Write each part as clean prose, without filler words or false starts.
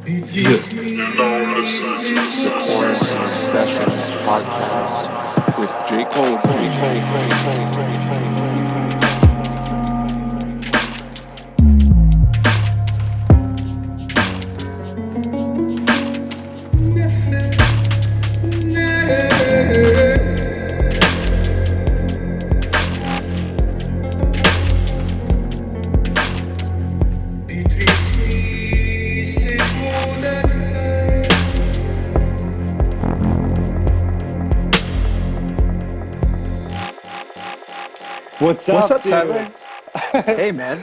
Quarantine Sessions podcast with J. Cole. What's up, dude? Tyler? Hey, man.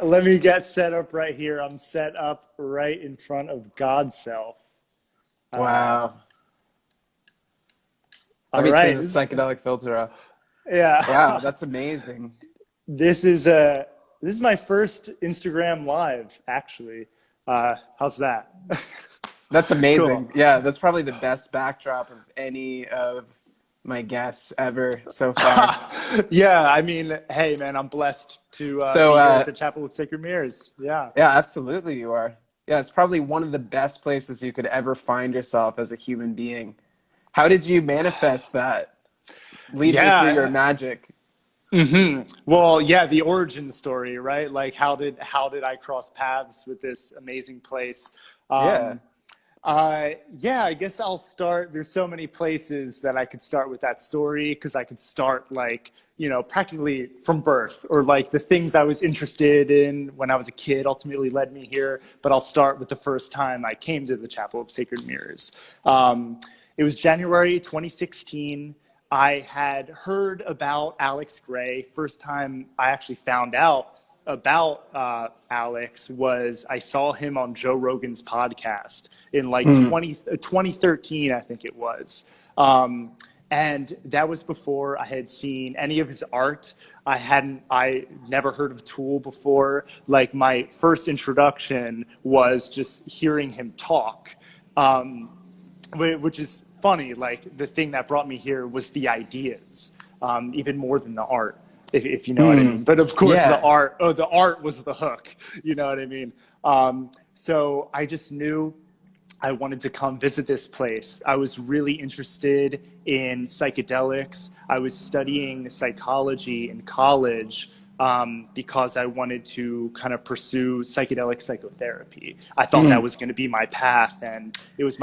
Let me get set up right here. I'm set up right in front of God's self. Wow. All Let me right. turn the psychedelic filter off. Yeah. Wow, that's amazing. This is my first Instagram live, actually. How's that? That's amazing. Cool. Yeah, that's probably the best backdrop of any of my guests ever so far. Yeah, I mean, hey, man, I'm blessed to be here at the Chapel of Sacred Mirrors. Yeah. Yeah, absolutely you are. Yeah, it's probably one of the best places you could ever find yourself as a human being. How did you manifest that? Lead me through your magic. Mm-hmm. Well, yeah, the origin story, right? Like, how did I cross paths with this amazing place? Yeah, I guess I'll start. There's so many places that I could start with that story, because I could start practically from birth, or like the things I was interested in when I was a kid ultimately led me here. But I'll start with the first time I came to the Chapel of Sacred Mirrors. It was January 2016. I had heard about Alex Gray. First time I actually found out about Alex was I saw him on Joe Rogan's podcast in 2013, I think it was. And that was before I had seen any of his art. I never heard of Tool before. Like, my first introduction was just hearing him talk, which is funny. Like, the thing that brought me here was the ideas, even more than the art. If you know what I mean. But of course, the art was the hook. You know what I mean? So I just knew I wanted to come visit this place. I was really interested in psychedelics. I was studying psychology in college because I wanted to kind of pursue psychedelic psychotherapy. I thought that was going to be my path, and it was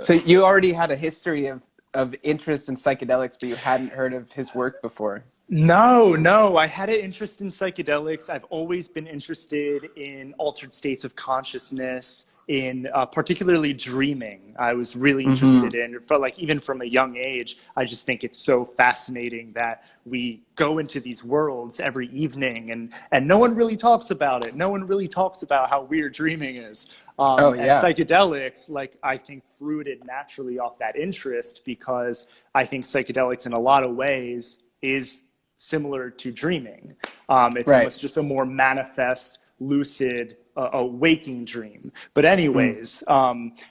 So you already had a history of interest in psychedelics, but you hadn't heard of his work before? No. I had an interest in psychedelics. I've always been interested in altered states of consciousness, in particularly dreaming. I was really interested in, even from a young age. I just think it's so fascinating that we go into these worlds every evening, and no one really talks about it. No one really talks about how weird dreaming is. And psychedelics, I think, fruited naturally off that interest, because I think psychedelics in a lot of ways is similar to dreaming. It's almost just a more manifest, lucid, a waking dream. But anyways,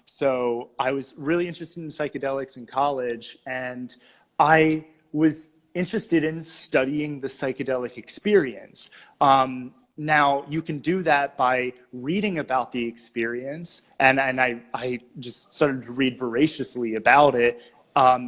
so I was really interested in psychedelics in college, and I was interested in studying the psychedelic experience. Now, you can do that by reading about the experience, and I just started to read voraciously about it.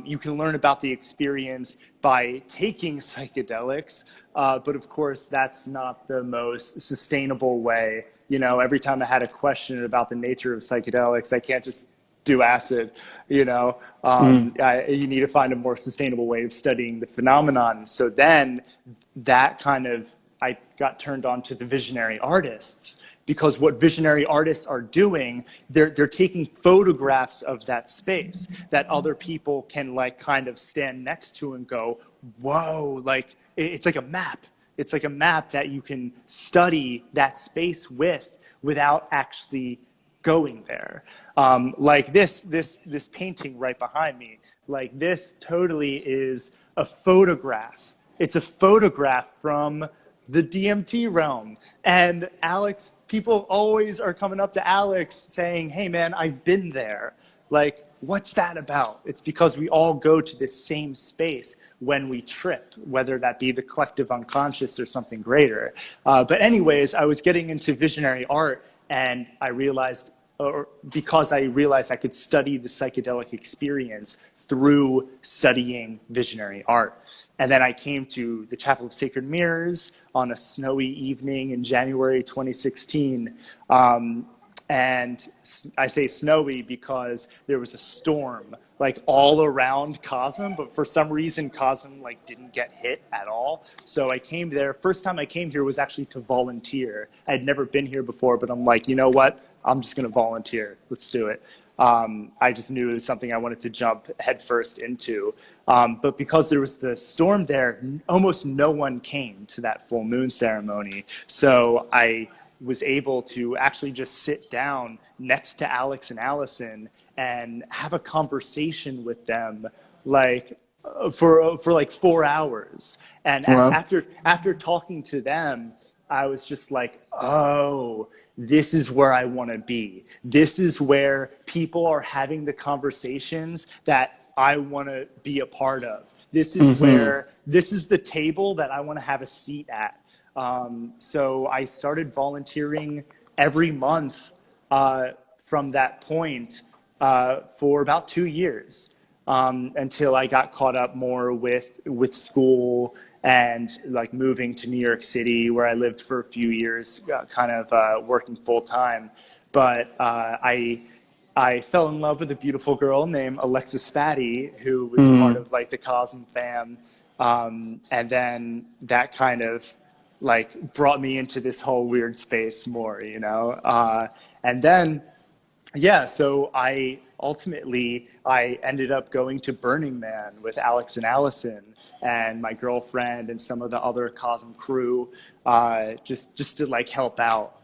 You can learn about the experience by taking psychedelics, but of course, that's not the most sustainable way. You know, every time I had a question about the nature of psychedelics, I can't just do acid, you need to find a more sustainable way of studying the phenomenon. So then I got turned on to the visionary artists, because what visionary artists are doing, they're taking photographs of that space that other people can kind of stand next to and go, whoa, it's like a map. It's like a map that you can study that space without actually going there. Like this painting right behind me, this totally is a photograph. It's a photograph from the DMT realm. And Alex, people always are coming up to Alex saying, hey man, I've been there. What's that about? It's because we all go to this same space when we trip, whether that be the collective unconscious or something greater. But anyways, I was getting into visionary art, and I realized, or because I realized I could study the psychedelic experience through studying visionary art. And then I came to the Chapel of Sacred Mirrors on a snowy evening in January 2016. And I say snowy because there was a storm like all around COSM, but for some reason COSM like didn't get hit at all. So I came there. First time I came here was actually to volunteer. I had never been here before, but I'm like, you know what? I'm just going to volunteer. Let's do it. I just knew it was something I wanted to jump headfirst into. But because there was the storm there, almost no one came to that full moon ceremony. So I was able to actually just sit down next to Alex and Allyson and have a conversation with them, like for like 4 hours. And wow. after talking to them, I was just like, oh, this is where I want to be. This is where people are having the conversations that I want to be a part of. This is where, this is the table that I want to have a seat at. So I started volunteering every month from that point for about 2 years until I got caught up more with school and like moving to New York City, where I lived for a few years, kind of working full time. But I fell in love with a beautiful girl named Alexis Spatty, who was part of like the COSM fam. And then that kind of like brought me into this whole weird space more, you know? And then, yeah, so I ended up going to Burning Man with Alex and Allyson and my girlfriend and some of the other COSM crew, just to like help out.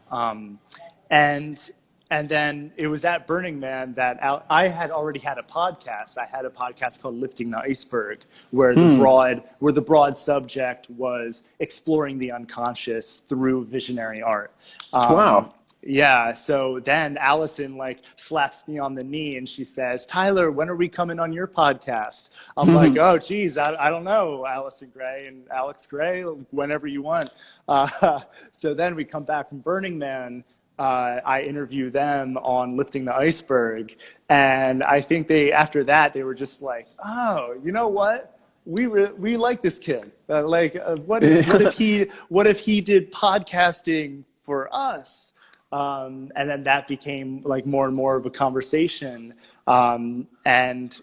And then it was at Burning Man that I had already had a podcast. I had a podcast called Lifting the Iceberg, where the broad subject was exploring the unconscious through visionary art. Wow. Yeah. So then Allyson like slaps me on the knee and she says, "Tyler, when are we coming on your podcast?" I'm like, "Oh, geez, I don't know, Allyson Gray and Alex Gray, whenever you want." So then we come back from Burning Man. I interview them on Lifting the Iceberg, and I think after that they were just like, "Oh, you know what? We like this kid. What if he did podcasting for us?" And then that became like more and more of a conversation. And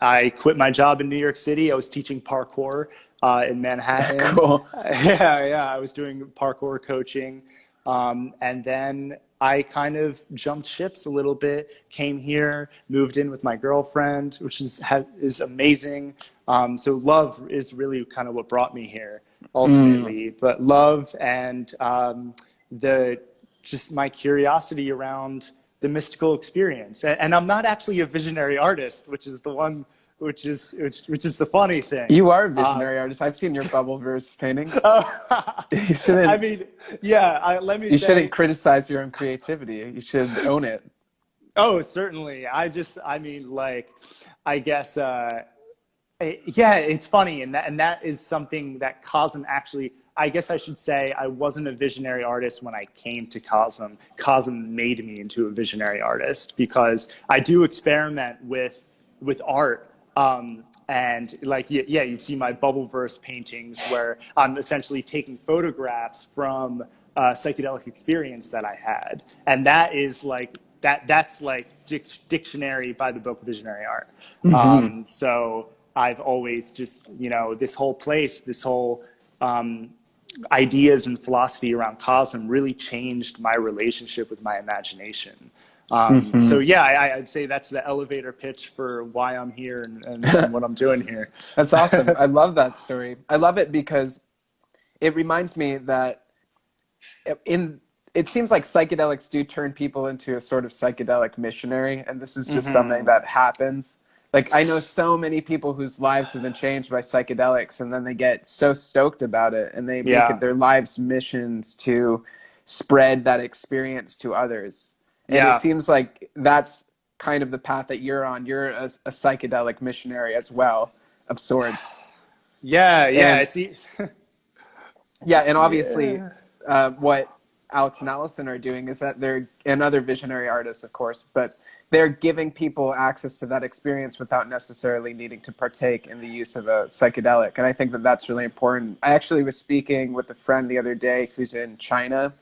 I quit my job in New York City. I was teaching parkour in Manhattan. Cool. Yeah. I was doing parkour coaching. And then I kind of jumped ships a little bit, came here, moved in with my girlfriend, which is amazing. So love is really kind of what brought me here ultimately, but love and just my curiosity around the mystical experience. And I'm not actually a visionary artist, which is the funny thing. You are a visionary artist. I've seen your Bubbleverse paintings. I mean, yeah. You shouldn't criticize your own creativity. You should own it. Oh, certainly. I guess. Yeah, it's funny, and that is something that COSM actually. I guess I should say I wasn't a visionary artist when I came to COSM. COSM made me into a visionary artist because I do experiment with art. And like, yeah, you've seen my Bubbleverse paintings where I'm essentially taking photographs from a psychedelic experience that I had. And that is like, that's like dictionary by the book Visionary Art. So I've always just, this whole place, this whole, ideas and philosophy around COSM really changed my relationship with my imagination. So yeah, I'd say that's the elevator pitch for why I'm here and what I'm doing here. That's awesome. I love that story. I love it because it reminds me that it seems like psychedelics do turn people into a sort of psychedelic missionary, and this is just something that happens. Like, I know so many people whose lives have been changed by psychedelics, and then they get so stoked about it, and they make it their lives missions to spread that experience to others. And it seems like that's kind of the path that you're on. You're a psychedelic missionary as well, of sorts. Yeah. And obviously, what Alex and Allyson are doing is that they're, and other visionary artists, of course, but they're giving people access to that experience without necessarily needing to partake in the use of a psychedelic. And I think that that's really important. I actually was speaking with a friend the other day who's in China,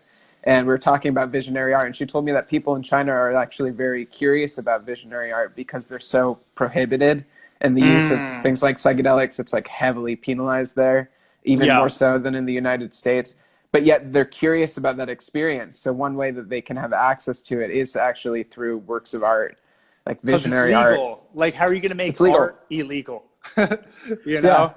and we were talking about visionary art, and she told me that people in China are actually very curious about visionary art because they're so prohibited, and the use of things like psychedelics, it's like heavily penalized there, even more so than in the United States. But yet they're curious about that experience. So one way that they can have access to it is actually through works of art, like visionary it's legal. art. Like, how are you going to make It's legal. art illegal? You know?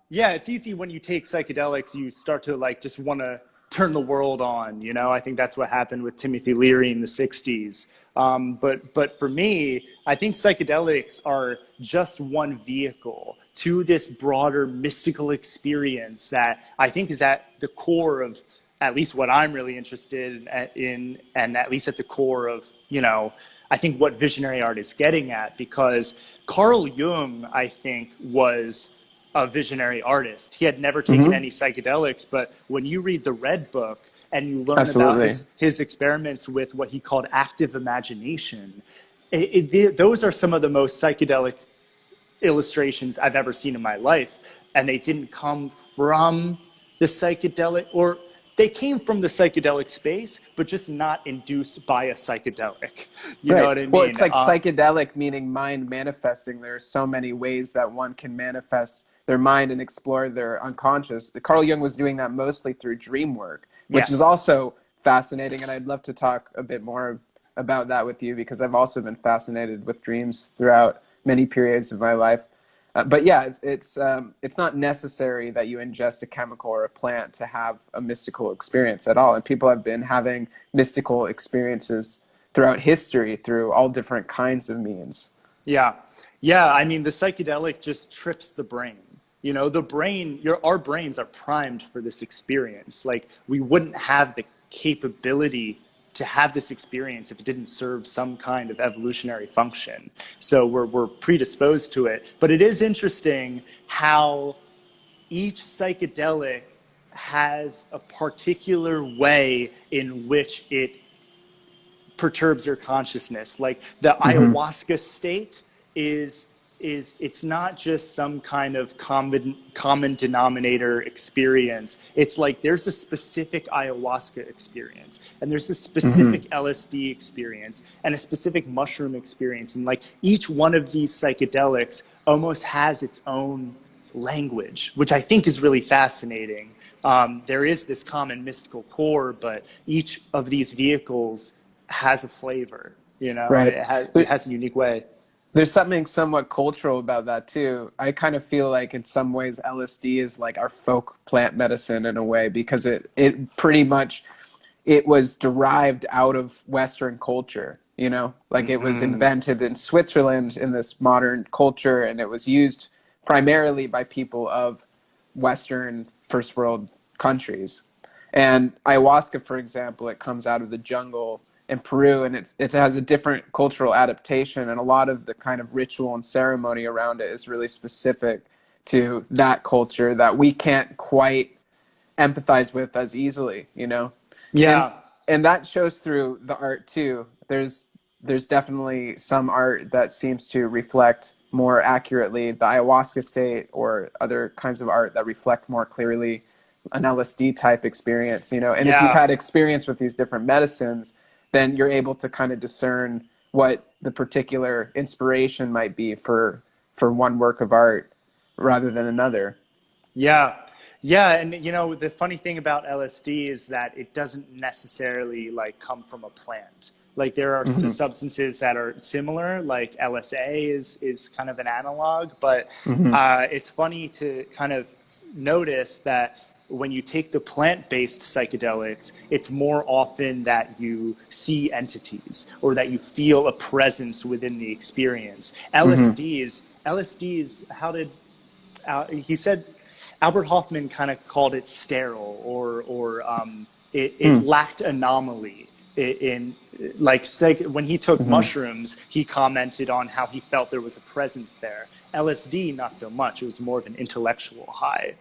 Yeah, it's easy when you take psychedelics, you start to like just want to turn the world on, you know? I think that's what happened with Timothy Leary in the 60s. But for me, I think psychedelics are just one vehicle to this broader mystical experience that I think is at the core of at least what I'm really interested in, and at least at the core of, you know, I think what visionary art is getting at, because Carl Jung, I think, was a visionary artist. He had never taken any psychedelics, but when you read the Red Book and you learn about his experiments with what he called active imagination, those are some of the most psychedelic illustrations I've ever seen in my life. And they didn't come from the psychedelic, or they came from the psychedelic space, but just not induced by a psychedelic. You know what I mean? Well, it's like psychedelic meaning mind manifesting. There are so many ways that one can manifest their mind and explore their unconscious. Carl Jung was doing that mostly through dream work, which is also fascinating. And I'd love to talk a bit more about that with you, because I've also been fascinated with dreams throughout many periods of my life. But yeah, it's not necessary that you ingest a chemical or a plant to have a mystical experience at all. And people have been having mystical experiences throughout history through all different kinds of means. Yeah. I mean, the psychedelic just trips the brain. You know, the brain, our brains are primed for this experience. Like, we wouldn't have the capability to have this experience if it didn't serve some kind of evolutionary function. So we're predisposed to it. But it is interesting how each psychedelic has a particular way in which it perturbs your consciousness. Like the ayahuasca state is it's not just some kind of common denominator experience. It's like there's a specific ayahuasca experience, and there's a specific LSD experience, and a specific mushroom experience. And like each one of these psychedelics almost has its own language, which I think is really fascinating. There is this common mystical core, but each of these vehicles has a flavor, you know, it has a unique way. There's something somewhat cultural about that too. I kind of feel like in some ways LSD is like our folk plant medicine in a way, because it pretty much, it was derived out of Western culture, you know, like it was invented in Switzerland in this modern culture, and it was used primarily by people of Western first world countries. And ayahuasca, for example, it comes out of the jungle in Peru, and it has a different cultural adaptation, and a lot of the kind of ritual and ceremony around it is really specific to that culture that we can't quite empathize with as easily, you know? And that shows through the art too. There's definitely some art that seems to reflect more accurately the ayahuasca state, or other kinds of art that reflect more clearly an LSD type experience, you know? And if you've had experience with these different medicines, then you're able to kind of discern what the particular inspiration might be for one work of art rather than another. Yeah, and you know, the funny thing about LSD is that it doesn't necessarily like come from a plant. Like there are substances that are similar, like LSA is kind of an analog, but it's funny to kind of notice that when you take the plant-based psychedelics, it's more often that you see entities or that you feel a presence within the experience. LSDs, how did, he said, Albert Hoffman kind of called it sterile, or it lacked anomaly. When he took mushrooms, he commented on how he felt there was a presence there. LSD, not so much. It was more of an intellectual high.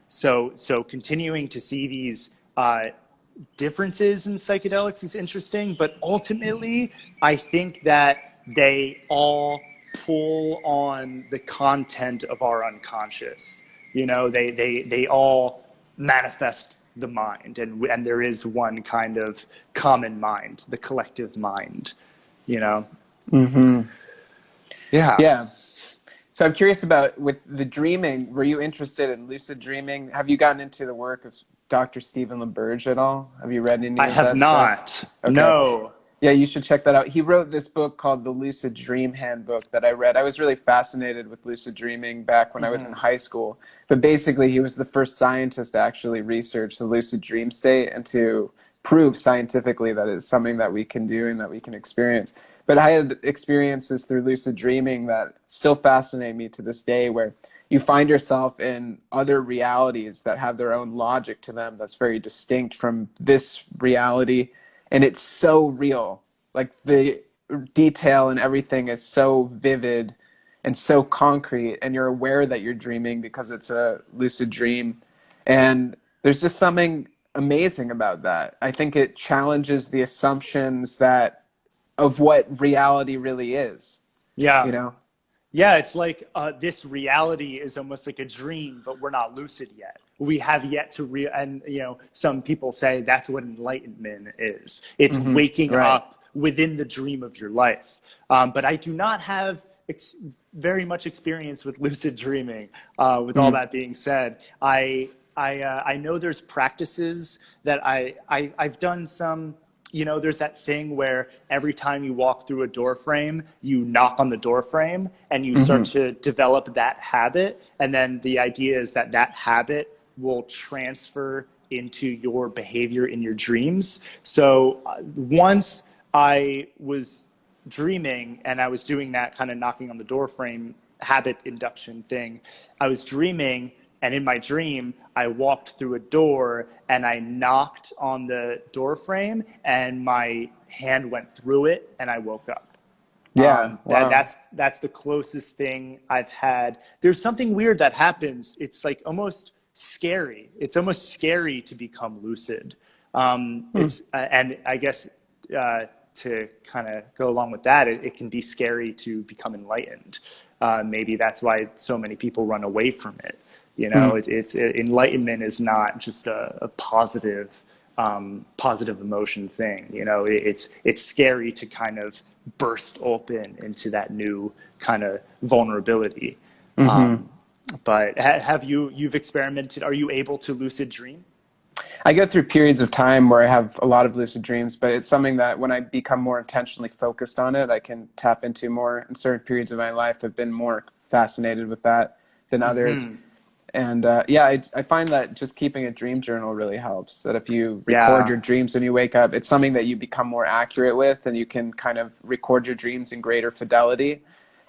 So continuing to see these differences in psychedelics is interesting, but ultimately, I think that they all pull on the content of our unconscious. You know, they all manifest the mind, and there is one kind of common mind, the collective mind. You know. Mm-hmm. Yeah. Yeah. So I'm curious about, with the dreaming, were you interested in lucid dreaming? Have you gotten into the work of Dr. Stephen LaBerge at all? Have you read any I of have that not. stuff? Okay. No. Yeah, you should check that out. He wrote this book called The Lucid Dream Handbook that I read. I was really fascinated with lucid dreaming back when I was in high school. But basically, he was the first scientist to actually research the lucid dream state and to prove scientifically that it's something that we can do and that we can experience. But I had experiences through lucid dreaming that still fascinate me to this day, where you find yourself in other realities that have their own logic to them that's very distinct from this reality. And it's so real. Like, the detail and everything is so vivid and so concrete, and you're aware that you're dreaming because it's a lucid dream. And there's just something amazing about that. I think it challenges the assumptions that of what reality really is, Yeah. you know? Yeah, it's like this reality is almost like a dream, but we're not lucid yet. We have yet to and you know, some people say that's what enlightenment is. It's waking Right. up within the dream of your life. But I do not have very much experience with lucid dreaming. With all that being said, I know there's practices that I've done some. You know, there's that thing where every time you walk through a door frame, you knock on the door frame and you start to develop that habit. And then the idea is that that habit will transfer into your behavior in your dreams. So once I was dreaming and I was doing that kind of knocking on the door frame habit induction thing, I was dreaming. And in my dream, I walked through a door and I knocked on the door frame and my hand went through it and I woke up. Yeah. Wow. That's the closest thing I've had. There's something weird that happens. It's like almost scary. It's almost scary to become lucid. It's and I guess to kind of go along with that, it can be scary to become enlightened. Maybe that's why so many people run away from it. You know, it's enlightenment is not just a positive emotion thing. You know, it's scary to kind of burst open into that new kind of vulnerability. But you've experimented? Are you able to lucid dream? I go through periods of time where I have a lot of lucid dreams, but it's something that when I become more intentionally focused on it, I can tap into more. In certain periods of my life, I've been more fascinated with that than others. And I find that just keeping a dream journal really helps. That if you record your dreams when you wake up, it's something that you become more accurate with, and you can kind of record your dreams in greater fidelity.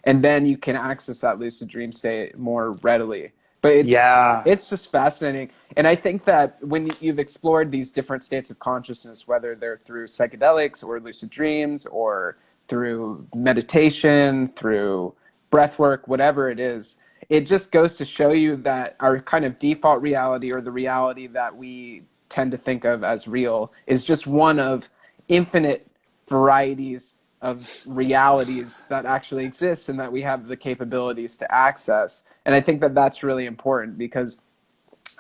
And then you can access that lucid dream state more readily. But it's just fascinating. And I think that when you've explored these different states of consciousness, whether they're through psychedelics or lucid dreams or through meditation, through breath work, whatever it is, it just goes to show you that our kind of default reality, or the reality that we tend to think of as real, is just one of infinite varieties of realities that actually exist and that we have the capabilities to access. And I think that that's really important, because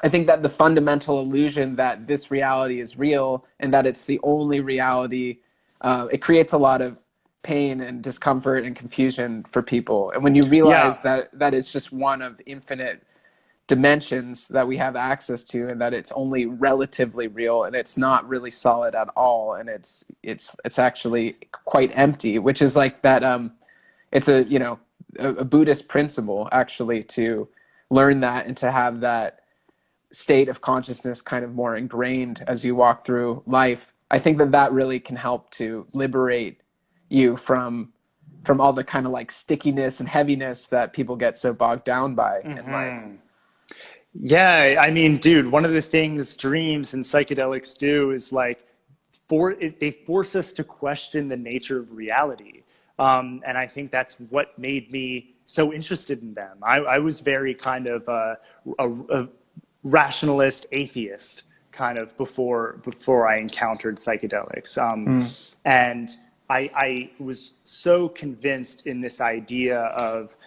I think that the fundamental illusion that this reality is real and that it's the only reality, it creates a lot of pain and discomfort and confusion for people. And when you realize that it's just one of infinite dimensions that we have access to, and that it's only relatively real and it's not really solid at all, and it's actually quite empty, which is like that it's a Buddhist principle, actually, to learn that and to have that state of consciousness kind of more ingrained as you walk through life. I think that really can help to liberate you from all the kind of like stickiness and heaviness that people get so bogged down by in life. Yeah, I mean, dude, one of the things dreams and psychedelics do is like they force us to question the nature of reality. And I think that's what made me so interested in them. I was very kind of a rationalist atheist kind of before I encountered psychedelics. And I was so convinced in this idea of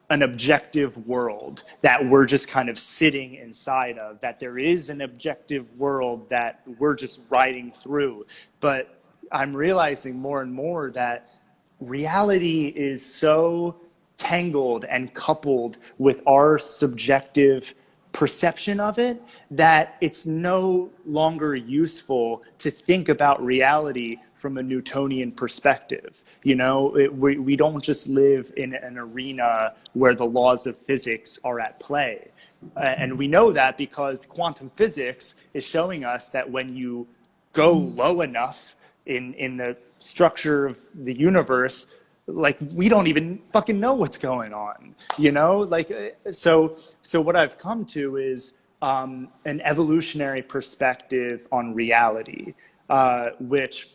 an objective world that we're just kind of sitting inside of, that there is an objective world that we're just riding through. But I'm realizing more and more that reality is so tangled and coupled with our subjective perception of it that it's no longer useful to think about reality from a Newtonian perspective. You know, we don't just live in an arena where the laws of physics are at play. And we know that because quantum physics is showing us that when you go low enough in the structure of the universe, like, we don't even fucking know what's going on, you know? Like, so what I've come to is an evolutionary perspective on reality, which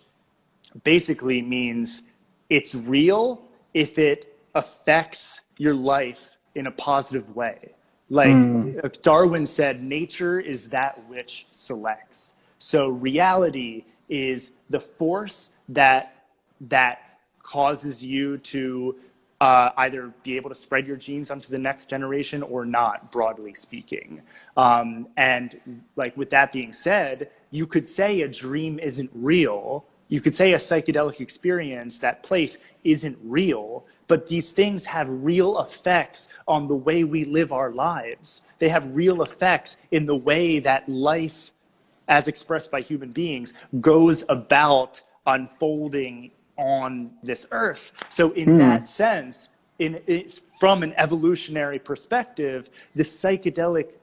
basically means it's real if it affects your life in a positive way. Like Darwin said, nature is that which selects. So reality is the force that causes you to either be able to spread your genes onto the next generation or not, broadly speaking. And like, with that being said, you could say a dream isn't real. You could say a psychedelic experience, that place, isn't real, but these things have real effects on the way we live our lives. They have real effects in the way that life, as expressed by human beings, goes about unfolding on this earth. So in that sense, from an evolutionary perspective, the psychedelic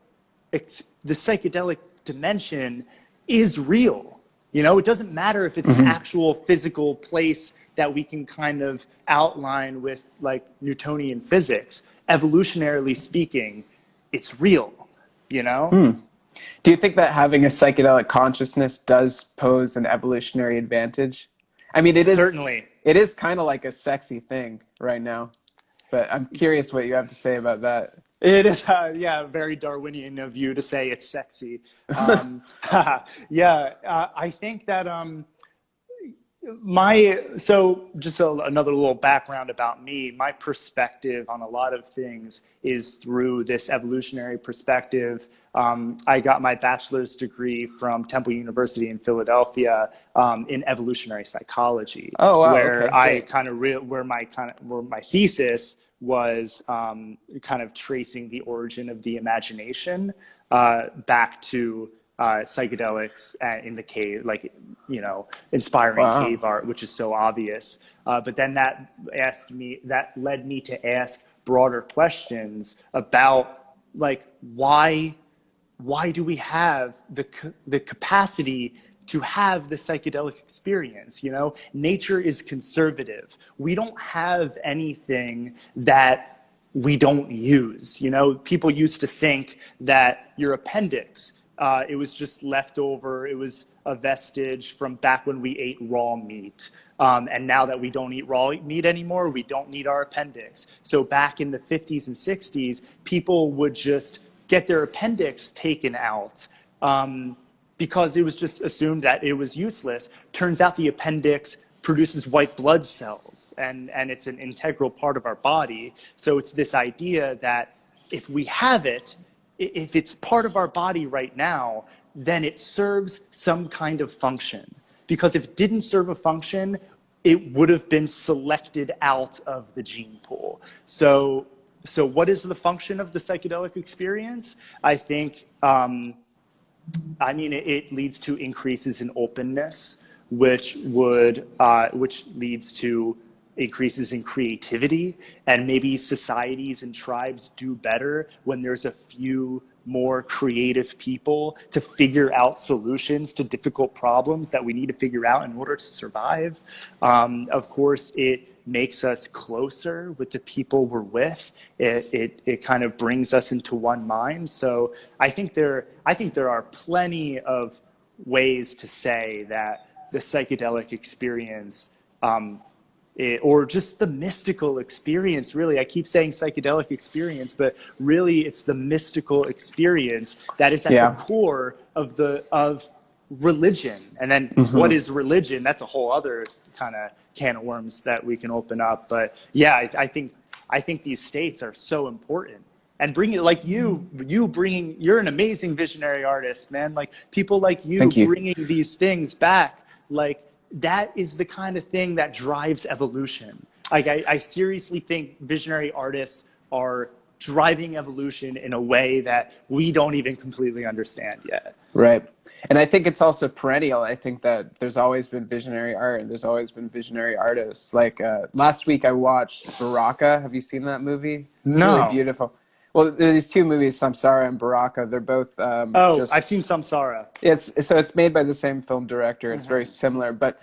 dimension is real. You know, it doesn't matter if it's an actual physical place that we can kind of outline with like Newtonian physics. Evolutionarily speaking, it's real, you know? Do you think that having a psychedelic consciousness does pose an evolutionary advantage? I mean, it is certainly. It is kind of like a sexy thing right now, but I'm curious what you have to say about that. It is, very Darwinian of you to say it's sexy. I think that another little background about me, my perspective on a lot of things is through this evolutionary perspective. I got my bachelor's degree from Temple University in Philadelphia in evolutionary psychology. Oh, wow. Where Okay, where my thesis was kind of tracing the origin of the imagination back to psychedelics in the cave, like, you know, inspiring cave art, which is so obvious. But then that led me to ask broader questions about, like, why do we have the capacity to have the psychedelic experience? You know, nature is conservative. We don't have anything that we don't use. You know, people used to think that your appendix, it was just leftover. It was a vestige from back when we ate raw meat. And now that we don't eat raw meat anymore, we don't need our appendix. So back in the 50s and 60s, people would just get their appendix taken out because it was just assumed that it was useless. Turns out the appendix produces white blood cells, and it's an integral part of our body. So it's this idea that if we have it, if it's part of our body right now, then it serves some kind of function. Because if it didn't serve a function, it would have been selected out of the gene pool. So what is the function of the psychedelic experience? I think, it leads to increases in openness, which leads to increases in creativity, and maybe societies and tribes do better when there's a few more creative people to figure out solutions to difficult problems that we need to figure out in order to survive. Of course, it makes us closer with the people we're with. It kind of brings us into one mind. So I think there are plenty of ways to say that the psychedelic experience, or just the mystical experience, really. I keep saying psychedelic experience, but really it's the mystical experience that is at the core of religion. And then what is religion? That's a whole other kind of can of worms that we can open up. But yeah, I think these states are so important. And bring it like you're an amazing visionary artist, man. Like people like you bringing these things back, like that is the kind of thing that drives evolution. Like I seriously think visionary artists are driving evolution in a way that we don't even completely understand yet. Right. And I think it's also perennial. I think that there's always been visionary art and there's always been visionary artists. Like last week I watched Baraka. Have you seen that movie? It's really beautiful. Well, there are these two movies, Samsara and Baraka. They're both I've seen Samsara. It's made by the same film director. It's very similar, but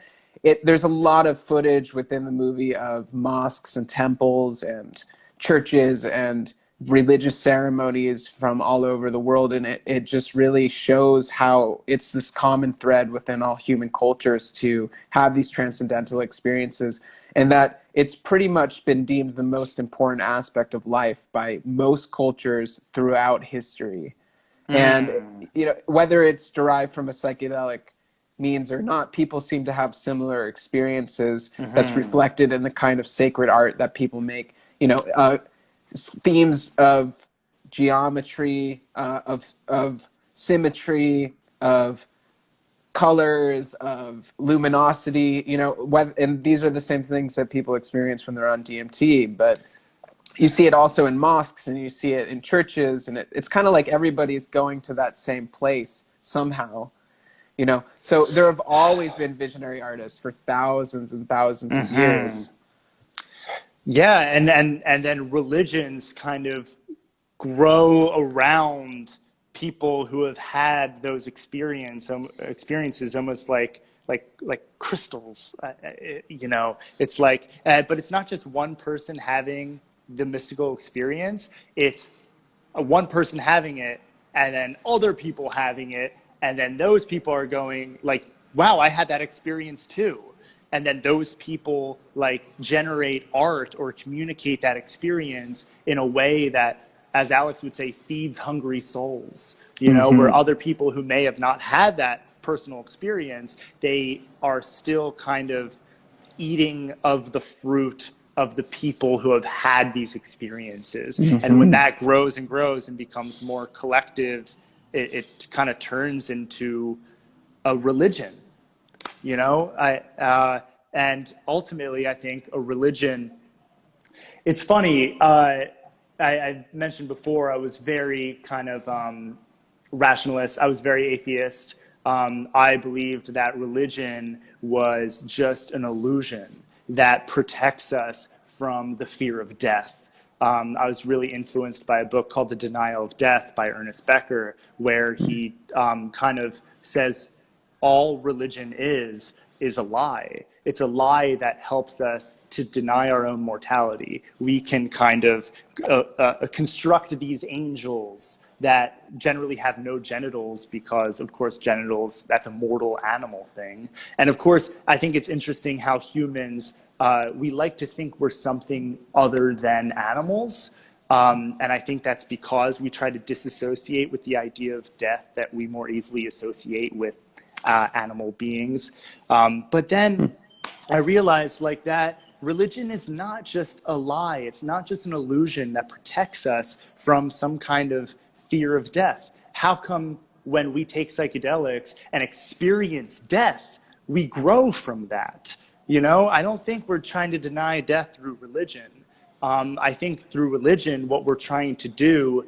there's a lot of footage within the movie of mosques and temples and churches and religious ceremonies from all over the world, and it just really shows how it's this common thread within all human cultures to have these transcendental experiences, and that it's pretty much been deemed the most important aspect of life by most cultures throughout history. And whether it's derived from a psychedelic means or not, people seem to have similar experiences that's reflected in the kind of sacred art that people make. Themes of geometry, of symmetry, of colors, of luminosity, and these are the same things that people experience when they're on DMT, but you see it also in mosques and you see it in churches, and it's kind of like everybody's going to that same place somehow, So there have always been visionary artists for thousands and thousands of years. Yeah, and then religions kind of grow around people who have had those experiences, almost like crystals. It's like, but it's not just one person having the mystical experience. It's one person having it, and then other people having it, and then those people are going like, "Wow, I had that experience too." And then those people like generate art or communicate that experience in a way that, as Alex would say, feeds hungry souls, where other people who may have not had that personal experience, they are still kind of eating of the fruit of the people who have had these experiences. And when that grows and grows and becomes more collective, it kind of turns into a religion. And ultimately, I think a religion, it's funny, I mentioned before, I was very kind of rationalist. I was very atheist. I believed that religion was just an illusion that protects us from the fear of death. I was really influenced by a book called The Denial of Death by Ernest Becker, where he kind of says all religion is a lie. It's a lie that helps us to deny our own mortality. We can kind of construct these angels that generally have no genitals because, of course, genitals, that's a mortal animal thing. And of course, I think it's interesting how humans, we like to think we're something other than animals. And I think that's because we try to disassociate with the idea of death that we more easily associate with animal beings. But then I realized like that religion is not just a lie. It's not just an illusion that protects us from some kind of fear of death. How come when we take psychedelics and experience death, we grow from that? I don't think we're trying to deny death through religion. I think through religion, what we're trying to do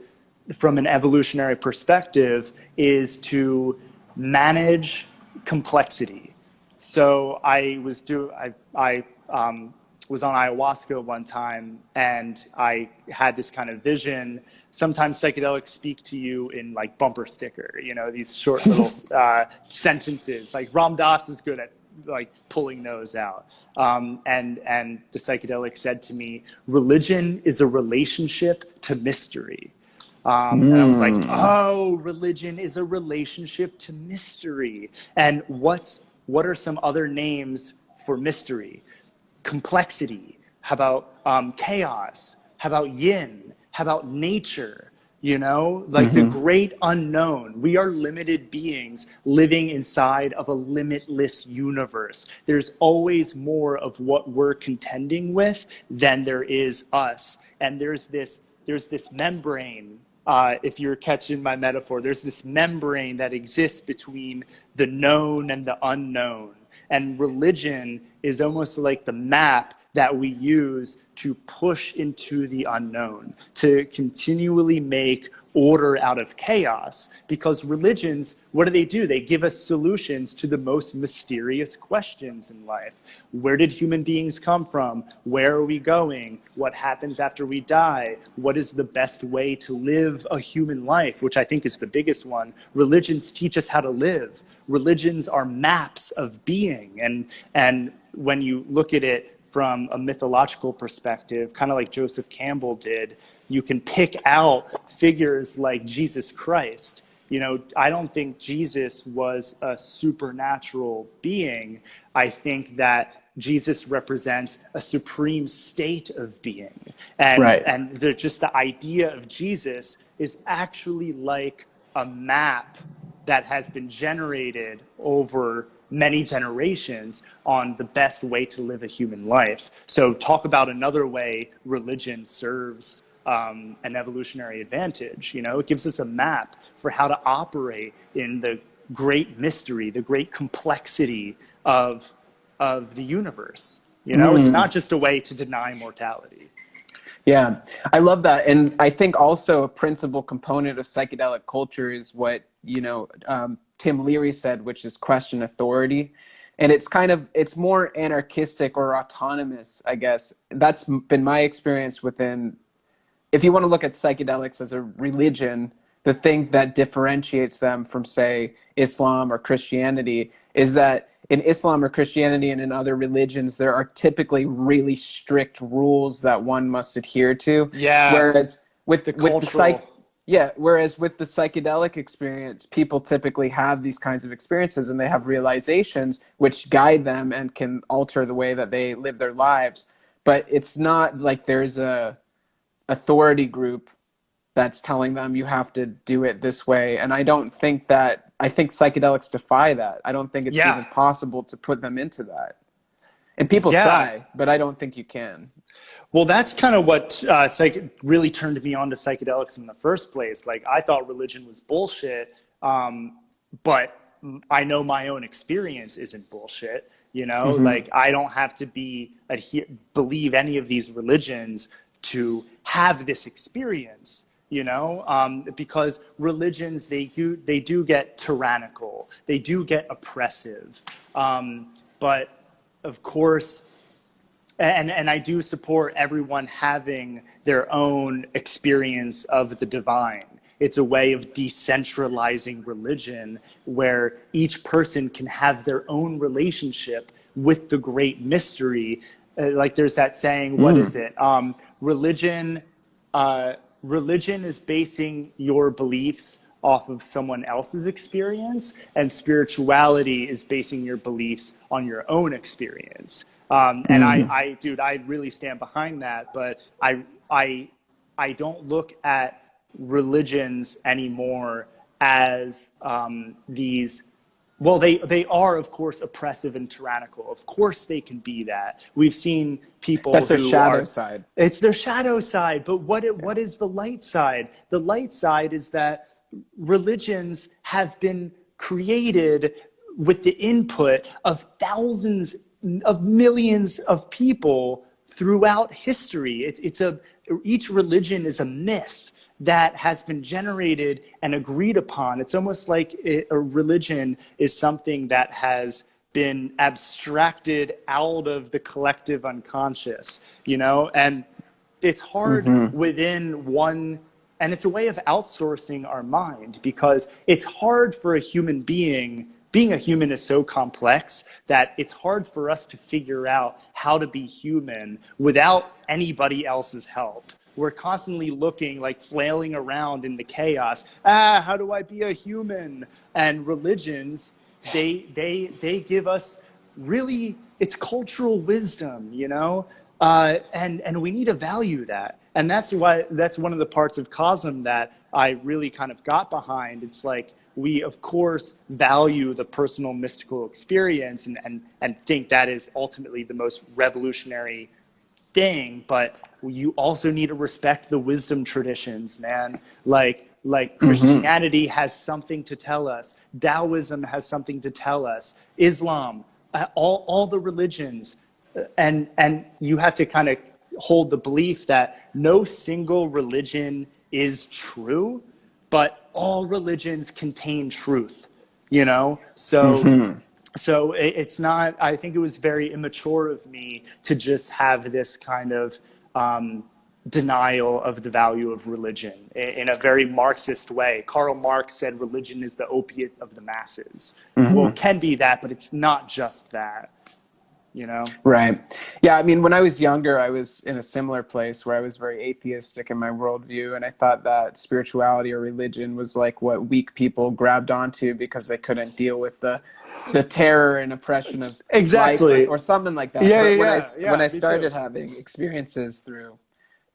from an evolutionary perspective is to manage complexity. So I was on ayahuasca one time, and I had this kind of vision. Sometimes psychedelics speak to you in like bumper sticker, these short little sentences. Like Ram Dass was good at like pulling those out. And the psychedelic said to me, religion is a relationship to mystery. And I was like, oh, religion is a relationship to mystery. And what are some other names for mystery? Complexity. How about chaos? How about yin? How about nature? like the great unknown. We are limited beings living inside of a limitless universe. There's always more of what we're contending with than there is us. And there's this membrane. If you're catching my metaphor, there's this membrane that exists between the known and the unknown. And religion is almost like the map that we use to push into the unknown, to continually make order out of chaos. Because religions, what do? They give us solutions to the most mysterious questions in life. Where did human beings come from? Where are we going? What happens after we die? What is the best way to live a human life, which I think is the biggest one. Religions teach us how to live. Religions are maps of being. And when you look at it from a mythological perspective, kind of like Joseph Campbell did, you can pick out figures like Jesus Christ. I don't think Jesus was a supernatural being. I think that Jesus represents a supreme state of being. And just the idea of Jesus is actually like a map that has been generated over many generations on the best way to live a human life. So talk about another way religion serves an evolutionary advantage. It gives us a map for how to operate in the great mystery, the great complexity of the universe. It's not just a way to deny mortality. Yeah, I love that. And I think also a principal component of psychedelic culture is what, Tim Leary said, which is question authority. And it's more anarchistic or autonomous, I guess. That's been my experience if you want to look at psychedelics as a religion, the thing that differentiates them from, say, Islam or Christianity is that in Islam or Christianity and in other religions, there are typically really strict rules that one must adhere to. Yeah. Whereas with the psychedelic experience, people typically have these kinds of experiences and they have realizations which guide them and can alter the way that they live their lives. But it's not like there's a authority group that's telling them you have to do it this way. And I think psychedelics defy that. I don't think it's even possible to put them into that. And people try, but I don't think you can. Well, that's kind of what really turned me on to psychedelics in the first place. Like, I thought religion was bullshit, but I know my own experience isn't bullshit. Like, I don't have to believe any of these religions to have this experience. Because religions, they do get tyrannical, they do get oppressive, but of course, and I do support everyone having their own experience of the divine. It's a way of decentralizing religion where each person can have their own relationship with the great mystery. Like there's that saying, what is it? Religion is basing your beliefs off of someone else's experience, and spirituality is basing your beliefs on your own experience. And I really stand behind that, but I don't look at religions anymore as these. Well, they are, of course, oppressive and tyrannical. Of course they can be that. We've seen people That's their shadow side. It's their shadow side. But what is the light side? The light side is that religions have been created with the input of thousands of millions of people throughout history. Each religion is a myth that has been generated and agreed upon. It's almost like a religion is something that has been abstracted out of the collective unconscious, and it's hard within one, and it's a way of outsourcing our mind, because it's hard for a human being a human is so complex that it's hard for us to figure out how to be human without anybody else's help. We're constantly looking, like flailing around in the chaos. How do I be a human? And religions, they give us really, it's cultural wisdom, and we need to value that. And that's one of the parts of COSM that I really kind of got behind. It's like, we of course value the personal mystical experience and think that is ultimately the most revolutionary thing, but you also need to respect the wisdom traditions, man. Like Christianity has something to tell us, Taoism has something to tell us, Islam, all the religions, and you have to kind of hold the belief that no single religion is true, but all religions contain truth, you know? So it's not, I think it was very immature of me to just have this kind of denial of the value of religion in a very Marxist way. Karl Marx said religion is the opiate of the masses. Well, it can be that, but it's not just that. You know? Right. Yeah. I mean, when I was younger, I was in a similar place where I was very atheistic in my worldview. And I thought that spirituality or religion was like what weak people grabbed onto because they couldn't deal with the terror and oppression of exactly life or something like that. But when I started having experiences through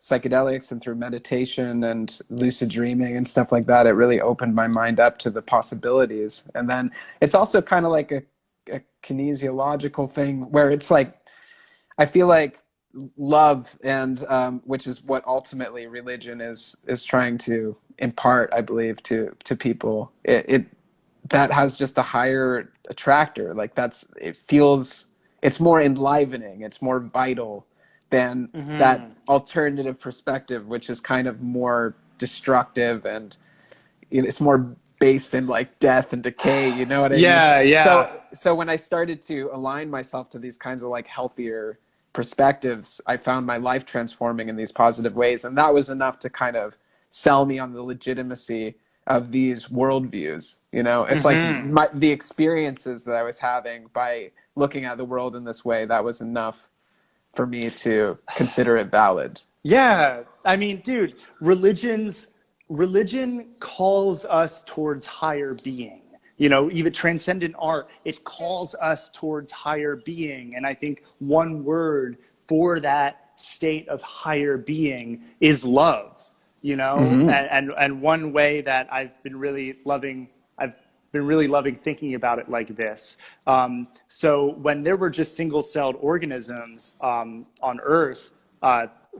psychedelics and through meditation and lucid dreaming and stuff like that, it really opened my mind up to the possibilities. And then it's also kind of like a kinesiological thing where it's like, I feel like love and which is what ultimately religion is trying to impart, I believe, to people. It that has just a higher attractor. Like it's more enlivening, it's more vital than that alternative perspective, which is kind of more destructive and it's more based in like death and decay, you know what I mean? Yeah. So when I started to align myself to these kinds of like healthier perspectives, I found my life transforming in these positive ways. And that was enough to kind of sell me on the legitimacy of these worldviews. You know, it's like the experiences that I was having by looking at the world in this way, that was enough for me to consider it valid. Yeah. I mean, dude, religion calls us towards higher being. You know, even transcendent art, it calls us towards higher being. And I think one word for that state of higher being is love, you know? And one way that I've been really loving thinking about it like this. So when there were just single-celled organisms on Earth,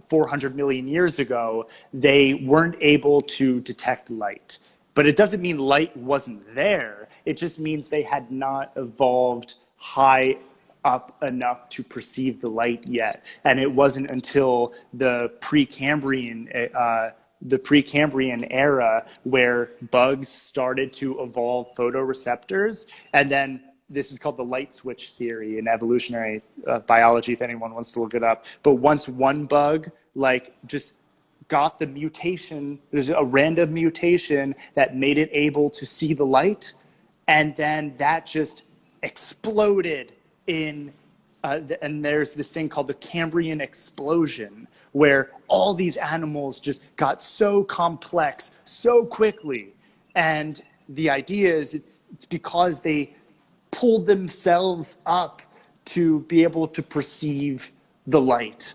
400 million years ago, they weren't able to detect light. But it doesn't mean light wasn't there. It just means they had not evolved high up enough to perceive the light yet. And it wasn't until the Precambrian era where bugs started to evolve photoreceptors. And then this is called the light switch theory in evolutionary biology, if anyone wants to look it up. But once one bug just got the mutation, there's a random mutation that made it able to see the light, and then that just exploded and there's this thing called the Cambrian explosion, where all these animals just got so complex so quickly. And the idea is it's because they pulled themselves up to be able to perceive the light.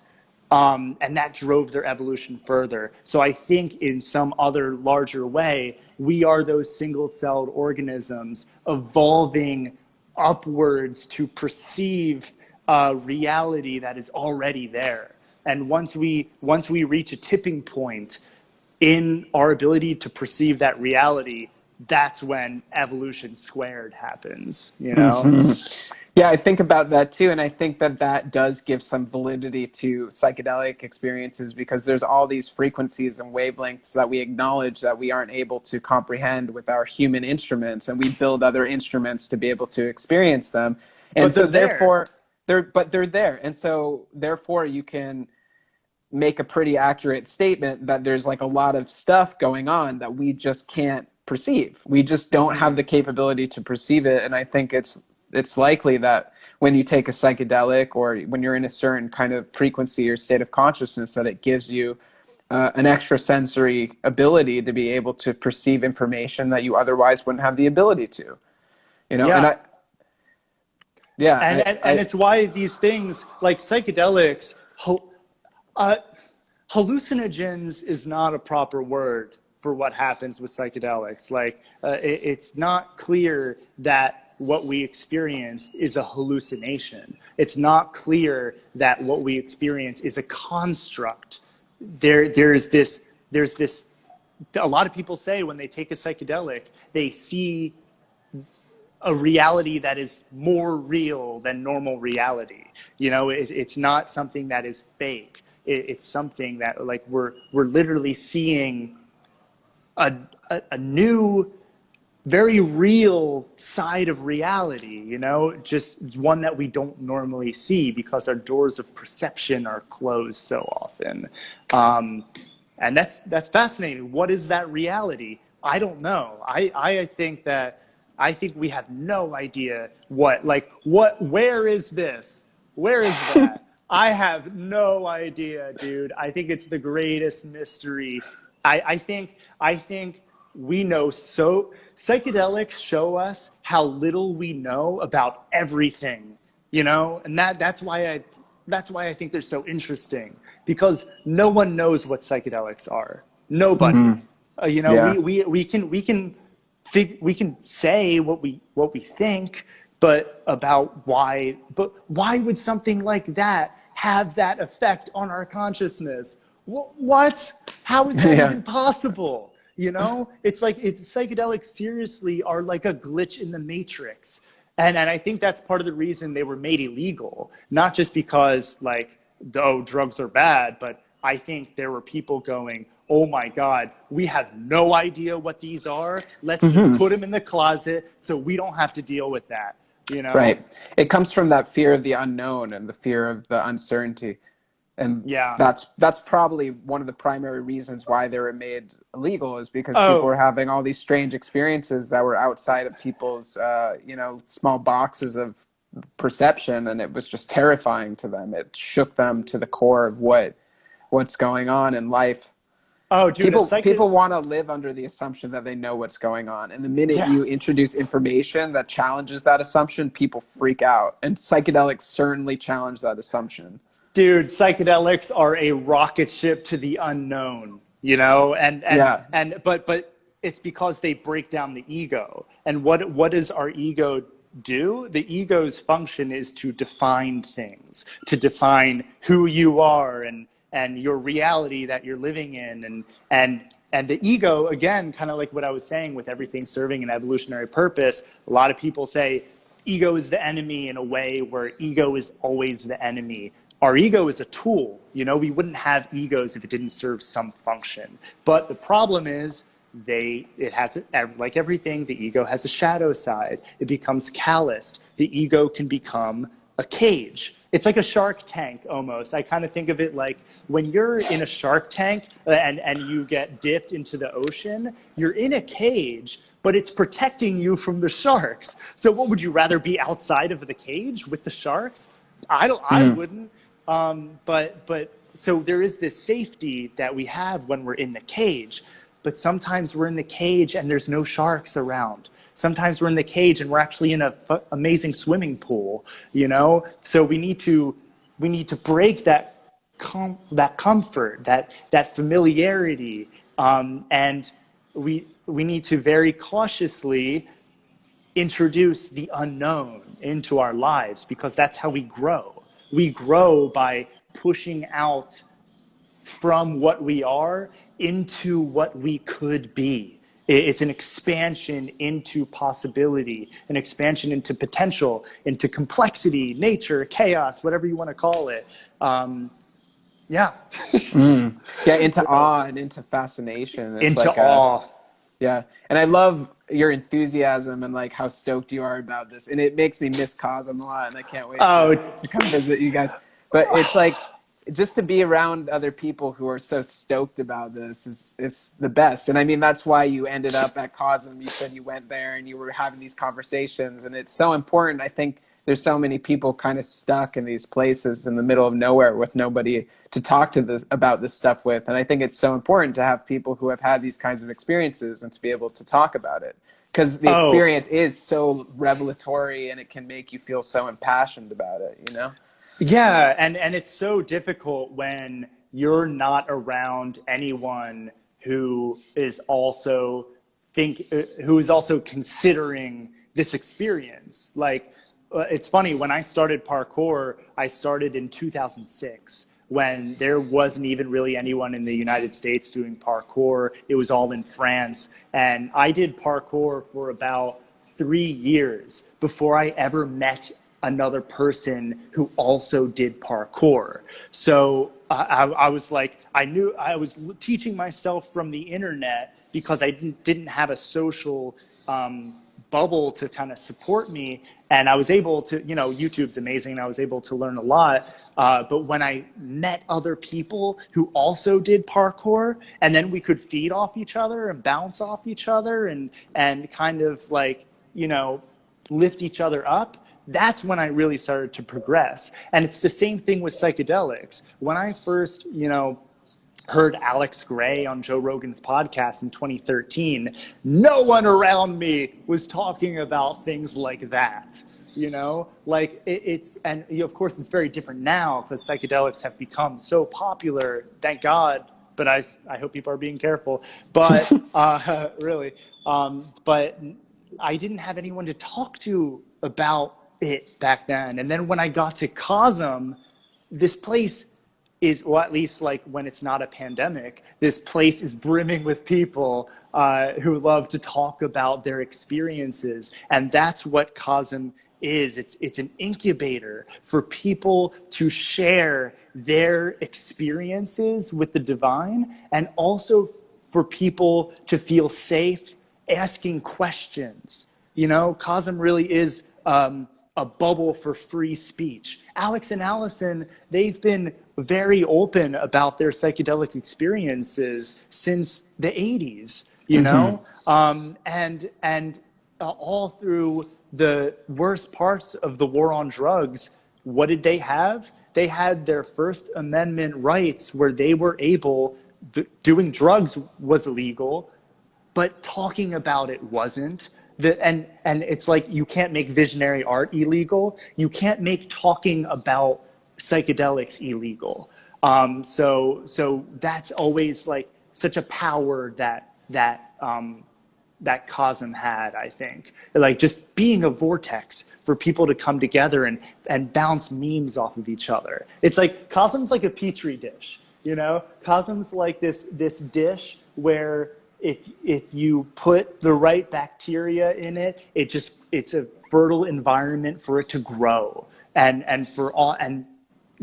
And that drove their evolution further. So I think in some other larger way, we are those single-celled organisms evolving upwards to perceive a reality that is already there. And once we reach a tipping point in our ability to perceive that reality, that's when evolution squared happens, you know? Yeah, I think about that too, and I think that does give some validity to psychedelic experiences because there's all these frequencies and wavelengths that we acknowledge that we aren't able to comprehend with our human instruments, and we build other instruments to be able to experience them. And but so therefore, they're there, and so therefore you can make a pretty accurate statement that there's like a lot of stuff going on that we just can't perceive. We just don't have the capability to perceive it, and I think it's likely that when you take a psychedelic or when you're in a certain kind of frequency or state of consciousness, that it gives you an extrasensory ability to be able to perceive information that you otherwise wouldn't have the ability to, you know? And and it's why these things like psychedelics, hallucinogens is not a proper word for what happens with psychedelics. Like, it's not clear that what we experience is a hallucination. It's not clear that what we experience is a construct. There's this, a lot of people say when they take a psychedelic, they see a reality that is more real than normal reality. You know, it's not something that is fake. It's something that, like, we're literally seeing a new, very real side of reality, you know, just one that we don't normally see because our doors of perception are closed so often. And that's fascinating. What is that reality? I don't know. I think we have no idea where is this? Where is that? I have no idea, dude. I think it's the greatest mystery. I think we know psychedelics show us how little we know about everything, you know? And that's why I think they're so interesting, because no one knows what psychedelics are. Nobody. Mm-hmm. You know, yeah. we can say what we think, but why would something like that have that effect on our consciousness? What? How is that even possible? You know, it's like psychedelics seriously are like a glitch in the matrix. And I think that's part of the reason they were made illegal, not just because drugs are bad, but I think there were people going, oh my God, we have no idea what these are. Let's just put them in the closet so we don't have to deal with that. You know? Right. It comes from that fear of the unknown and the fear of the uncertainty. And that's probably one of the primary reasons why they were made illegal, is because people were having all these strange experiences that were outside of people's, small boxes of perception, and it was just terrifying to them. It shook them to the core of what's going on in life. Oh, dude, people want to live under the assumption that they know what's going on. And the minute you introduce information that challenges that assumption, people freak out. And psychedelics certainly challenge that assumption. Dude, psychedelics are a rocket ship to the unknown, you know? But it's because they break down the ego. And what does our ego do? The ego's function is to define things, to define who you are and your reality that you're living in. And the ego, again, kind of like what I was saying with everything serving an evolutionary purpose, a lot of people say ego is the enemy in a way where ego is always the enemy. Our ego is a tool. You know, we wouldn't have egos if it didn't serve some function. But the problem is it has, like everything, the ego has a shadow side. It becomes calloused. The ego can become a cage. It's like a shark tank almost. I kind of think of it like when you're in a shark tank and you get dipped into the ocean, you're in a cage, but it's protecting you from the sharks. So what would you rather be, outside of the cage with the sharks? I wouldn't. But so there is this safety that we have when we're in the cage, but sometimes we're in the cage and there's no sharks around. Sometimes we're in the cage and we're actually in an amazing swimming pool, you know? So we need to break that comfort, that familiarity, and we need to very cautiously introduce the unknown into our lives, because that's how we grow. We grow by pushing out from what we are into what we could be. It's an expansion into possibility, an expansion into potential, into complexity, nature, chaos, whatever you want to call it. Yeah, into awe and into fascination. It's into awe. Yeah, and I love your enthusiasm and like how stoked you are about this, and it makes me miss COSM a lot, and I can't wait to come visit you guys. But it's like, just to be around other people who are so stoked about this is the best. And I mean, that's why you ended up at COSM. You said you went there and you were having these conversations, and it's so important. I think there's so many people kind of stuck in these places in the middle of nowhere with nobody to talk to about this stuff with. And I think it's so important to have people who have had these kinds of experiences and to be able to talk about it, because the experience is so revelatory and it can make you feel so impassioned about it, you know? Yeah, and it's so difficult when you're not around anyone who is also considering this experience. Like, it's funny, when I started parkour, I started in 2006, when there wasn't even really anyone in the United States doing parkour. It was all in France. And I did parkour for about 3 years before I ever met another person who also did parkour. So I was like, I knew I was teaching myself from the internet because I didn't have a social bubble to kind of support me. And I was able to, YouTube's amazing, and I was able to learn a lot. But when I met other people who also did parkour, and then we could feed off each other and bounce off each other and kind of like, lift each other up, that's when I really started to progress. And it's the same thing with psychedelics. When I first, heard Alex Gray on Joe Rogan's podcast in 2013, no one around me was talking about things like that. Like and of course it's very different now because psychedelics have become so popular, thank God. But I hope people are being careful. But really, but I didn't have anyone to talk to about it back then. And then when I got to COSM, this place is, or at least like when it's not a pandemic, this place is brimming with people who love to talk about their experiences. And that's what COSM is. It's an incubator for people to share their experiences with the divine, and also for people to feel safe asking questions. COSM really is a bubble for free speech. Alex and Allyson, they've been very open about their psychedelic experiences since the 80s, and all through the worst parts of the war on drugs. What did they have? They had their First Amendment rights where they were able, doing drugs was illegal, but talking about it wasn't. And it's like, you can't make visionary art illegal. You can't make talking about psychedelics illegal. So that's always like such a power that COSM had, I think. Like just being a vortex for people to come together and bounce memes off of each other. It's like, COSM's like a petri dish, COSM's like this dish where if you put the right bacteria in it, it's a fertile environment for it to grow. And for all, and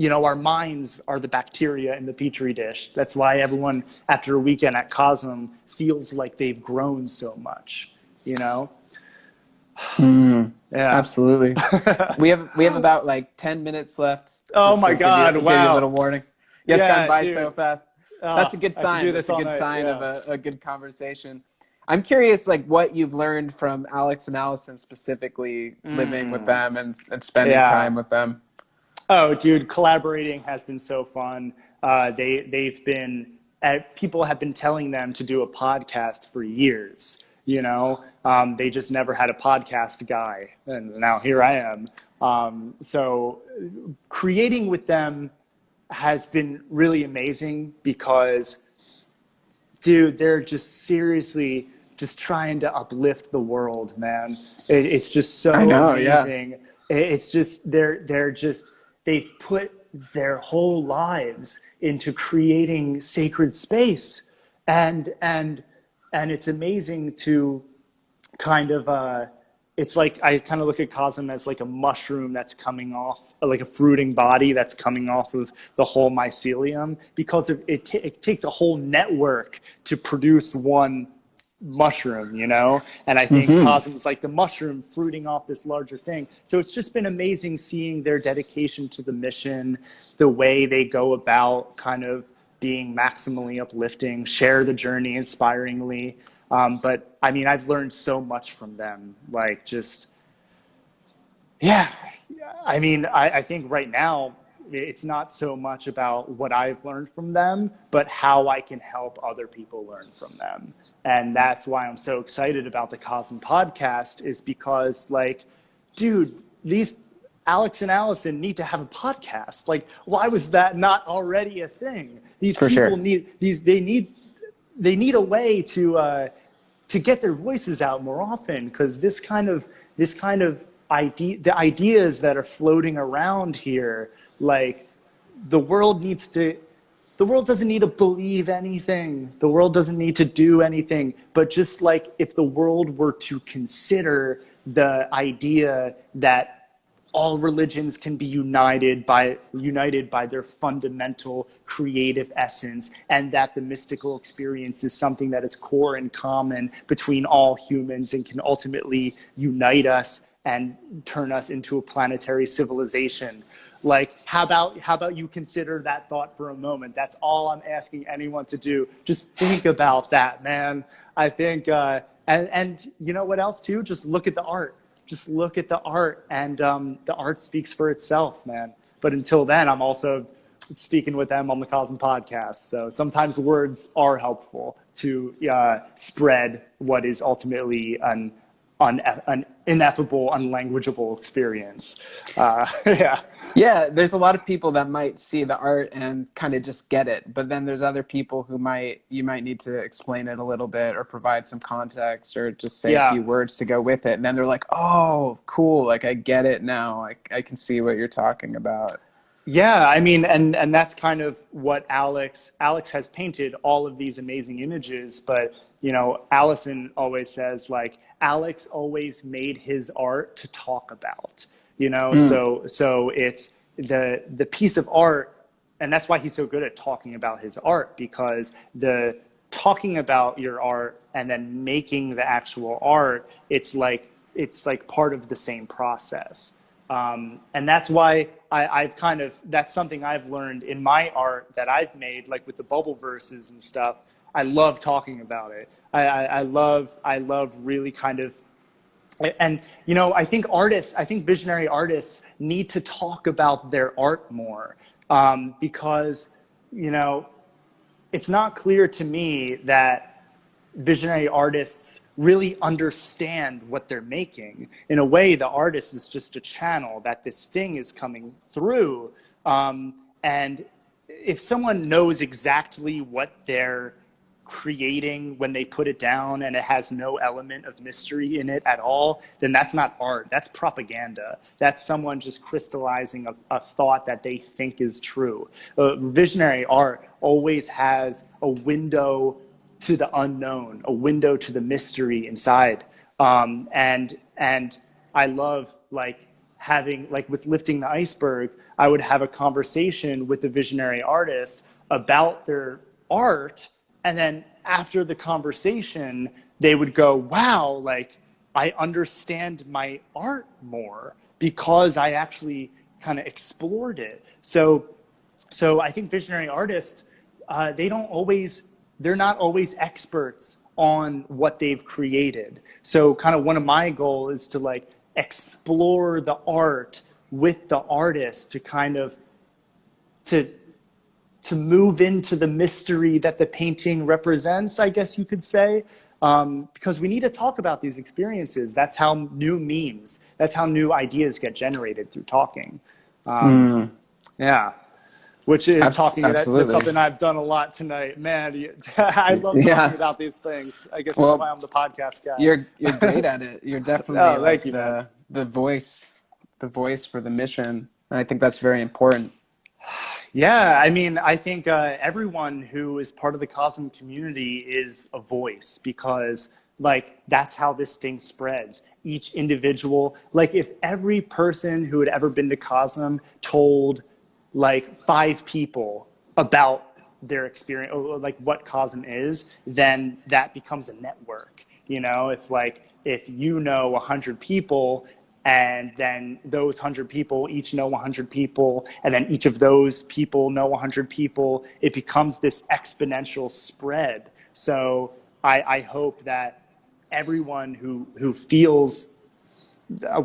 our minds are the bacteria in the petri dish. That's why everyone after a weekend at COSM feels like they've grown so much, Yeah. Absolutely. we have about like 10 minutes left. Oh my God! Give you a Wow. little warning. It's gone by dude. so fast. That's a good sign. That's a good sign of a good conversation. I'm curious, like, what you've learned from Alex and Allyson specifically, living with them and spending time with them. Oh, dude, collaborating has been so fun. They've been, people have been telling them to do a podcast for years. They just never had a podcast guy, and now here I am. So creating with them has been really amazing because, dude, they're just seriously just trying to uplift the world, man. It's just so amazing. Yeah. It's just, they've put their whole lives into creating sacred space. And it's amazing to kind of, it's like, I kind of look at COSM as like a mushroom that's coming off, like a fruiting body that's coming off of the whole mycelium, because it takes a whole network to produce one mushroom, And I think COSM's like the mushroom fruiting off this larger thing. So it's just been amazing seeing their dedication to the mission, the way they go about kind of being maximally uplifting, share the journey inspiringly. But I mean, I've learned so much from them. Like, just, I mean, I think right now it's not so much about what I've learned from them, but how I can help other people learn from them. And that's why I'm so excited about the COSM podcast, is because, like, dude, these Alex and Allyson need to have a podcast. Like, why was that not already a thing? These For people sure. they need a way to get their voices out more often, because this kind of idea, the ideas that are floating around here, like the world doesn't need to believe anything. The world doesn't need to do anything. But just like if the world were to consider the idea that all religions can be united by their fundamental creative essence, and that the mystical experience is something that is core and common between all humans and can ultimately unite us and turn us into a planetary civilization. Like, how about you consider that thought for a moment? That's all I'm asking anyone to do. Just think about that, man. I think, and you know what else too? Just look at the art. Just look at the art, and the art speaks for itself, man. But until then, I'm also speaking with them on the COSM podcast. So sometimes words are helpful to spread what is ultimately an ineffable, unlanguageable experience. Yeah. Yeah, there's a lot of people that might see the art and kind of just get it, but then there's other people who you might need to explain it a little bit or provide some context or just say a few words to go with it, and then they're like, oh, cool, like I get it now. I can see what you're talking about. Yeah, I mean, and that's kind of what Alex has painted all of these amazing images, but you know, Allyson always says, like, Alex always made his art to talk about, you know, so it's the piece of art, and that's why he's so good at talking about his art, because the talking about your art and then making the actual art, it's like part of the same process. And that's why that's something I've learned in my art that I've made, like with the bubble verses and stuff. I love talking about it. I love really kind of, and you know, I think visionary artists need to talk about their art more, because, you know, it's not clear to me that visionary artists really understand what they're making. In a way, the artist is just a channel that this thing is coming through. And if someone knows exactly what they're creating when they put it down and it has no element of mystery in it at all, then that's not art. That's propaganda. That's someone just crystallizing a thought that they think is true. Visionary art always has a window to the unknown, a window to the mystery inside. And I love, like, having, like with Lifting the Iceberg, I would have a conversation with the visionary artist about their art. And then after the conversation, they would go, wow, like, I understand my art more because I actually kind of explored it. So I think visionary artists, they're not always experts on what they've created. So kind of one of my goals is to, like, explore the art with the artist to kind of, to move into the mystery that the painting represents, I guess you could say, because we need to talk about these experiences. That's how new memes, that's how new ideas get generated, through talking. Yeah, which is talking, that's something I've done a lot tonight. Man, I love talking about these things. I guess that's why I'm the podcast guy. You're great at it. You're definitely the voice for the mission. And I think that's very important. Yeah, I mean, I think everyone who is part of the COSM community is a voice, because, like, that's how this thing spreads. Each individual, like, if every person who had ever been to COSM told, like, 5 people about their experience, or like what COSM is, then that becomes a network. You know, if you know 100 people, and then those 100 people each know 100 people, and then each of those people know 100 people, it becomes this exponential spread. So I hope that everyone who feels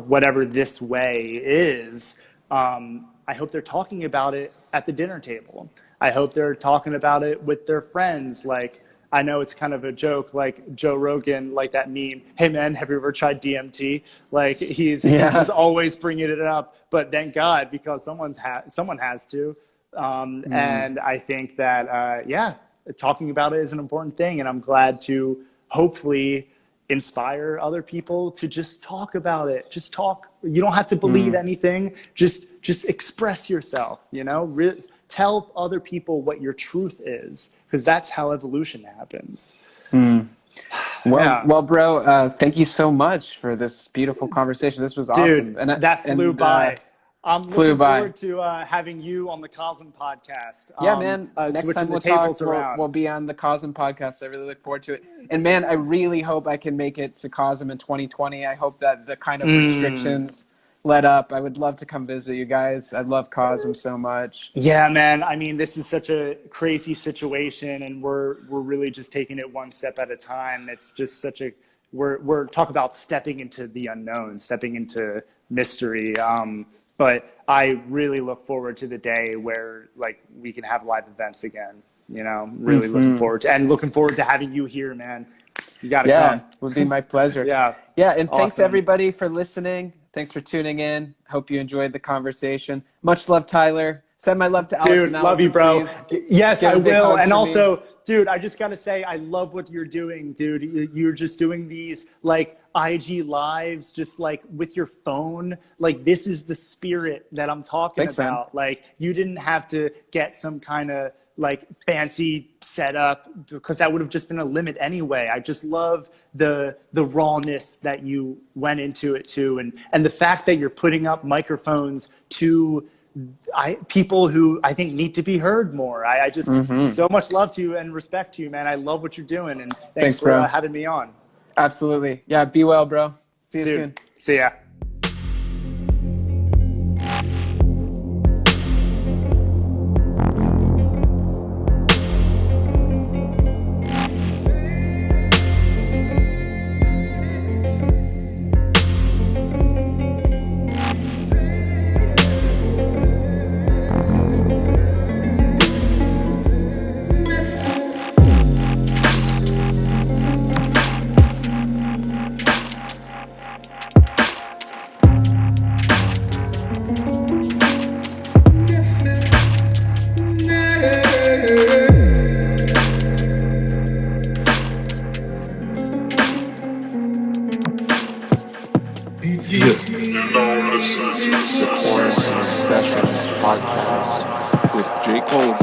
whatever this way is, I hope they're talking about it at the dinner table. I hope they're talking about it with their friends. Like, I know it's kind of a joke, like Joe Rogan, like that meme, hey man, have you ever tried DMT? Like he's just always bringing it up, but thank God, because someone has to. And I think that, talking about it is an important thing. And I'm glad to hopefully inspire other people to just talk about it. Just talk. You don't have to believe anything. Just express yourself, you know, tell other people what your truth is, because that's how evolution happens. Well, bro, thank you so much for this beautiful conversation. This was awesome. Dude, that flew by. I'm looking forward to having you on the COSM podcast. Yeah, man. Next time we'll be on the COSM podcast. I really look forward to it. And man, I really hope I can make it to COSM in 2020. I hope that the kind of restrictions let up. I would love to come visit you guys. I love COSM so much. Yeah, man. I mean, this is such a crazy situation, and we're really just taking it one step at a time. It's just such a we're talking about stepping into the unknown, stepping into mystery. But I really look forward to the day where like we can have live events again. You know, really looking forward to having you here, man. You got to come. It would be my pleasure. Yeah. And thanks everybody for listening. Thanks for tuning in. Hope you enjoyed the conversation. Much love, Tyler. Send my love to Allyson. Dude, love you, bro. Please. Yes, I will. And also, dude, I just got to say, I love what you're doing, dude. You're just doing these like IG lives, just like with your phone. Like, this is the spirit that I'm talking about. Man. Like, you didn't have to get some kind of like fancy setup, because that would have just been a limit anyway. I just love the rawness that you went into it too. And the fact that you're putting up microphones to people who I think need to be heard more. I just so much love to you and respect to you, man. I love what you're doing, and thanks for having me on. Absolutely. Yeah, be well, bro. See you soon. See ya. The Quarantine Sessions podcast with J. Cole.